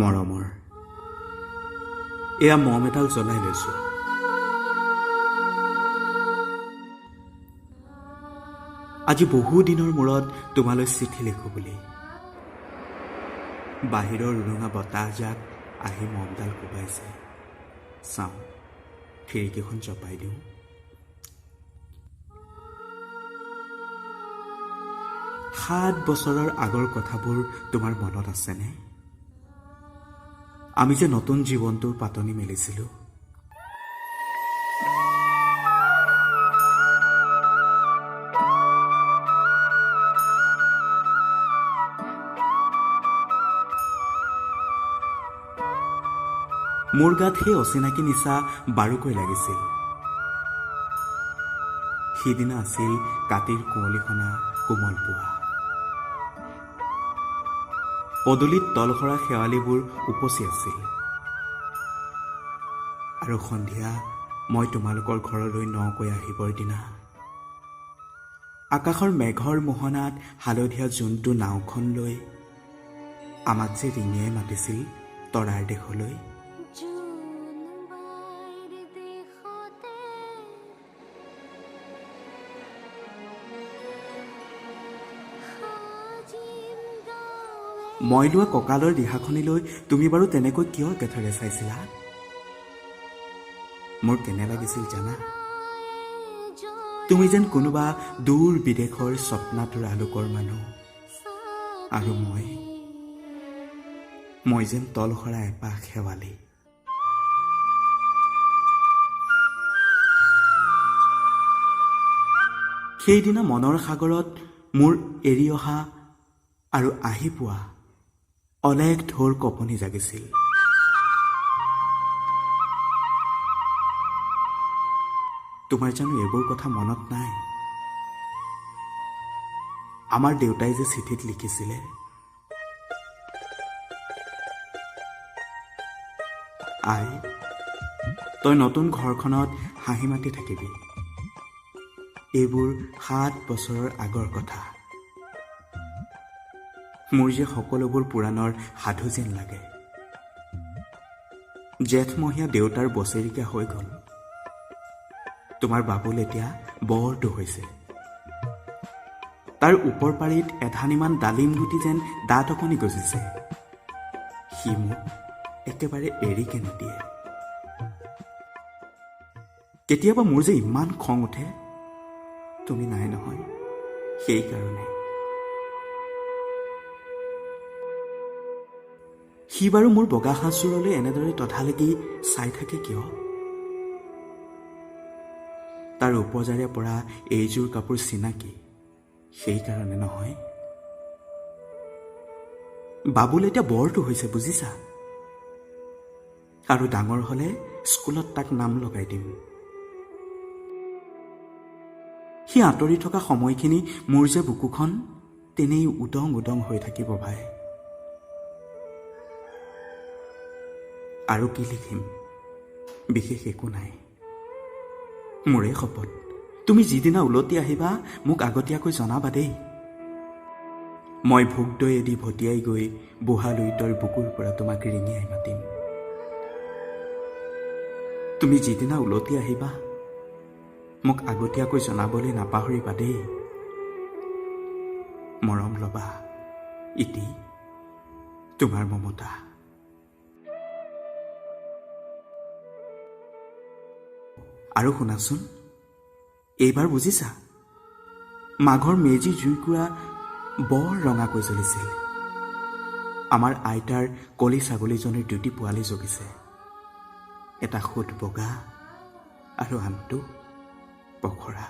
মৰমৰ এয়া মম এডাল জ্বলাই লৈছো। আজি বহু দিনৰ মূৰত তোমালৈ চিঠি লিখো বুলি। বাহিৰৰ উৰুঙা বতাহজাক আহি মমডাল কোবাইছে। চাওঁ, খিৰিকীখন চপাই দিওঁ। সাত বছৰৰ আগৰ কথাবোৰ তোমাৰ মনত আছেনে? আমি যে নতুন জীৱনটোৰ পাতনি মেলিছিলোঁ। মোৰ গাত সেই অচিনাকি নিচা বাৰুকৈ লাগিছিল। সিদিনা আছিল কাতিৰ কুঁৱলীখনা কোমল পুৱা। পদূলিত তলসৰা শেৱালিবোৰ উপচি আছিল। আৰু সন্ধিয়া মই তোমালোকৰ ঘৰলৈ নকৈ আহিবৰ দিনা আকাশৰ মেঘৰ মোহনাত হালধীয়া জোনটো নাওখন লৈ আমাক যে ৰিঙিয়াই মাতিছিল তৰাৰ দেশলৈ। মই লোৱা কঁকালৰ দিহাখনিলৈ তুমি বাৰু তেনেকৈ কিয় একেথৰে চাইছিলা? মোৰ কেনে লাগিছিল জানা? তুমি যেন কোনোবা দূৰ বিদেশৰ স্বপ্নাতুৰ আলোকৰ মানুহ, আৰু মই যেন তলসৰা এপাহ শেৱালি। সেইদিনা মনৰ সাগৰত মোৰ এৰি অহা আৰু আহি পোৱা অলেখ ঢৌৰ কঁপনি জাগিছিল। তোমাৰ জানো এইবোৰ কথা মনত নাই? আমাৰ দেউতাই যে চিঠিত লিখিছিলে, আই, তই নতুন ঘৰখনত হাঁহি মাতি থাকিবি। এইবোৰ 7 বছৰৰ আগৰ কথা। মোৰ যে সকলোবোৰ পুৰাণৰ সাধু যেন লাগে। জেঠমহীয়া দেউতাৰ বছেৰিকা হৈ গ'ল। তোমাৰ বাবুল এতিয়া বৰটো হৈছে। তাৰ ওপৰ পাৰিত এধানিমান ডালিম গুটি যেন দাঁত অকণি গজিছে। সি মোক একেবাৰে এৰিকে নিদিয়ে। কেতিয়াবা মোৰ যে ইমান খং উঠে, তুমি নাই নহয় সেইকাৰণে। সি বাৰু মোৰ বগা সাজযোৰলৈ এনেদৰে তধালকি চাই থাকে কিয়? তাৰ উপজাৰে পৰা এইযোৰ কাপোৰ চিনাকি, সেইকাৰণে নহয়। বাবুল এতিয়া বৰটো হৈছে, বুজিছা? আৰু ডাঙৰ হলে স্কুলত তাক নাম লগাই দিম। সি আঁতৰি থকা সময়খিনি মোৰ যে বুকুখন তেনেই উদং উদং হৈ থাকিব ভাই। আৰু কি লিখিম? বিশেষ একো নাই। মোৰে শপত, তুমি যিদিনা উলটি আহিবা মোক আগতীয়াকৈ জনাবা দেই। মই ভোগ দৈ এদি ভটিয়াই গৈ বুঢ়া লুইতৰ বুকুৰ পৰা তোমাক ৰিঙিয়াই মাতিম। তুমি যিদিনা উলটি আহিবা মোক আগতীয়াকৈ জনাবলৈ নাপাহৰিবা দেই। মৰম লবা। ইতি তোমাৰ মমতা। আৰু শুনাচোন, এইবাৰ বুজিছা, মাঘৰ মেজি জুইকুৰা বৰ ৰঙাকৈ জ্বলিছিল। আমাৰ আইতাৰ কলি ছাগলীজনীৰ 2টি পোৱালি জগিছে। এটা সোঁত বগা আৰু আনটো পখৰা।